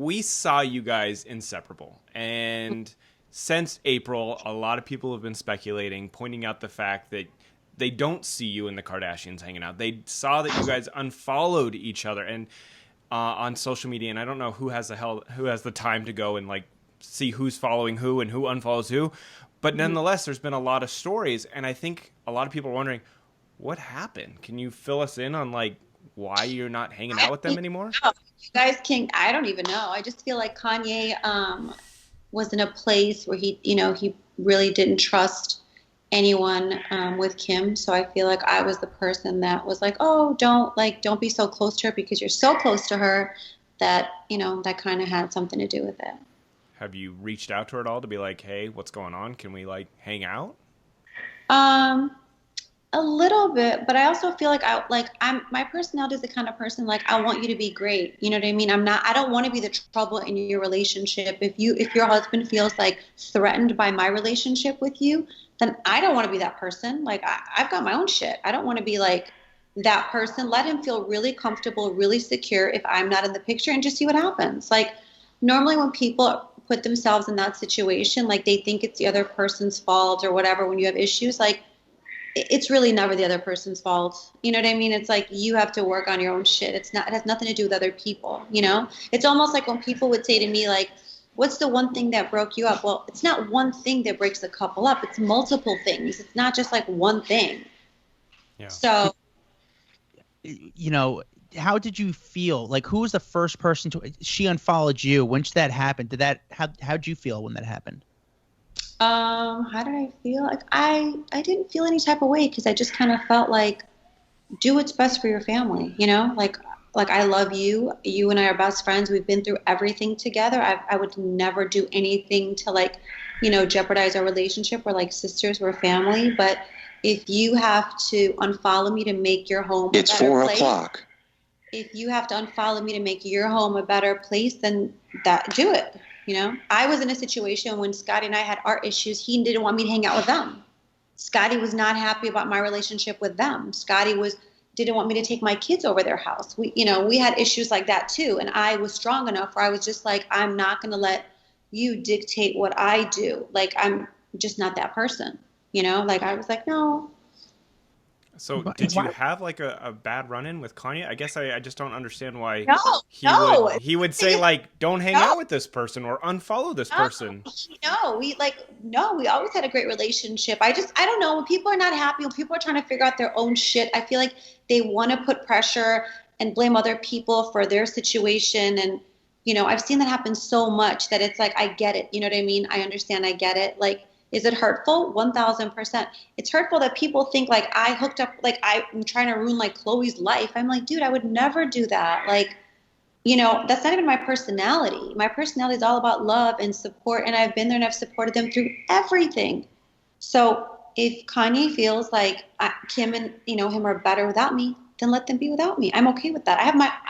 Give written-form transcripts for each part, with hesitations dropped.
we saw you guys inseparable. And since April, a lot of people have been speculating, pointing out the fact that they don't see you and the Kardashians hanging out. They saw that you guys unfollowed each other and on social media, and I don't know who has the time to go and like see who's following who and who unfollows who. But nonetheless, there's been a lot of stories, and I think a lot of people are wondering what happened. Can you fill us in on like why you're not hanging out with them anymore? You guys can, I don't even know. I just feel like Kanye was in a place where he really didn't trust anyone with Kim. So I feel like I was the person that was like, oh, don't be so close to her because you're so close to her that, that kind of had something to do with it. Have you reached out to her at all to be like, hey, what's going on? Can we like hang out? Um, A little bit, but I also feel like my personality is the kind of person like I want you to be great. You know what I mean? I don't want to be the trouble in your relationship. If your husband feels like threatened by my relationship with you, then I don't want to be that person. Like I've got my own shit. I don't want to be like that person. Let him feel really comfortable, really secure if I'm not in the picture and just see what happens. Like normally when people put themselves in that situation, like they think it's the other person's fault or whatever when you have issues, like it's really never the other person's fault. You know what I mean? It's like you have to work on your own shit. It has nothing to do with other people, It's almost like when people would say to me like, what's the one thing that broke you up? Well, it's not one thing that breaks a couple up. It's multiple things. It's not just like one thing. Yeah. So, how did you feel? Like, who was the first person she unfollowed you? When did that happen? How'd you feel when that happened? How did I feel? Like I didn't feel any type of way because I just kind of felt like do what's best for your family, Like I love you. You and I are best friends. We've been through everything together. I would never do anything to like, jeopardize our relationship. We're like sisters, we're family. But if you have to unfollow me to make your home a better place, 4 o'clock. If you have to unfollow me to make your home a better place, then do it. I was in a situation when Scotty and I had our issues. He didn't want me to hang out with them. Scotty was not happy about my relationship with them. Scotty didn't want me to take my kids over their house. We had issues like that too. And I was strong enough where I was just like, I'm not going to let you dictate what I do. Like, I'm just not that person, like I was like, no. So did you have like a bad run-in with Kanye? I guess I just don't understand why he would say like, don't hang out with this person or unfollow this person. We always had a great relationship. I don't know, when people are not happy, when people are trying to figure out their own shit, I feel like they want to put pressure and blame other people for their situation. And, I've seen that happen so much that it's like, I get it. You know what I mean? I understand. I get it. Like, is it hurtful? 1000%. It's hurtful that people think like I hooked up, like I'm trying to ruin like Chloe's life. I'm like, dude, I would never do that. Like, that's not even my personality. My personality is all about love and support. And I've been there and I've supported them through everything. So if Kanye feels like Kim and, him are better without me, then let them be without me. I'm okay with that.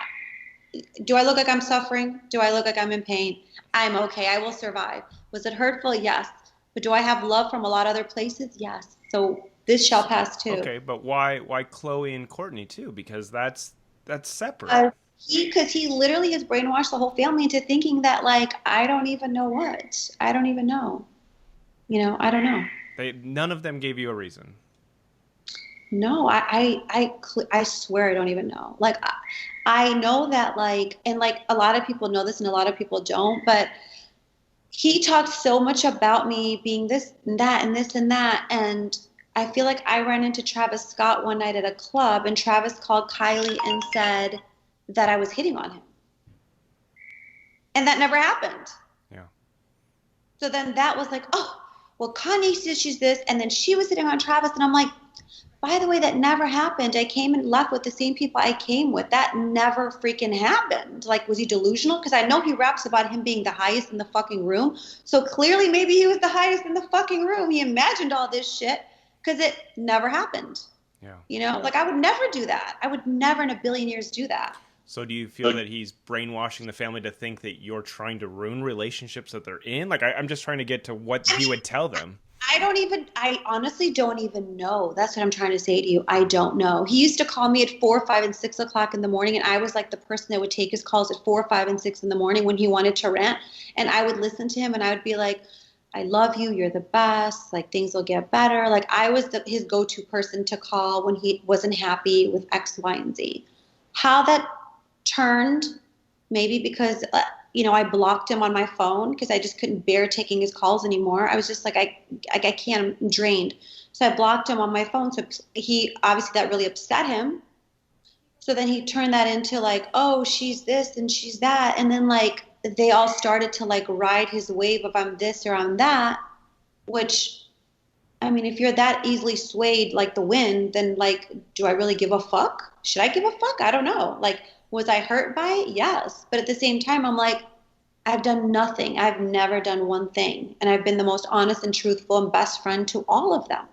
Do I look like I'm suffering? Do I look like I'm in pain? I'm okay. I will survive. Was it hurtful? Yes. But do I have love from a lot of other places? Yes. So this shall pass too. Okay, but why Chloe and Courtney too? Because that's separate. Because he literally has brainwashed the whole family into thinking that like I don't even know what. I don't even know. I don't know. None of them gave you a reason. No, I swear I don't even know. Like I know that like, and like a lot of people know this and a lot of people don't, but he talked so much about me being this and that and this and that. And I feel like I ran into Travis Scott one night at a club and Travis called Kylie and said that I was hitting on him. And that never happened. Yeah. So then that was like, oh, well, Kanye says she's this. And then she was hitting on Travis. And I'm like, by the way, that never happened. I came and left with the same people I came with. That never freaking happened. Like, was he delusional? Because I know he raps about him being the highest in the fucking room. So clearly maybe he was the highest in the fucking room. He imagined all this shit because it never happened. Yeah. Like I would never do that. I would never in a billion years do that. So do you feel that he's brainwashing the family to think that you're trying to ruin relationships that they're in? Like, I'm just trying to get to what he would tell them. I honestly don't even know. That's what I'm trying to say to you. I don't know. He used to call me at 4, 5, and 6 o'clock in the morning, and I was like the person that would take his calls at 4, 5, and 6 in the morning when he wanted to rant. And I would listen to him, and I would be like, I love you. You're the best. Like, things will get better. Like, I was his go-to person to call when he wasn't happy with X, Y, and Z. How that turned, maybe because I blocked him on my phone because I just couldn't bear taking his calls anymore. I was just like, I can't, I'm drained. So I blocked him on my phone. So he, obviously that really upset him. So then he turned that into like, oh, she's this and she's that. And then like they all started to like ride his wave of I'm this or I'm that, which, I mean, if you're that easily swayed like the wind, then like, do I really give a fuck? Should I give a fuck? I don't know. Like, was I hurt by it? Yes. But at the same time, I'm like, I've done nothing. I've never done one thing. And I've been the most honest and truthful and best friend to all of them.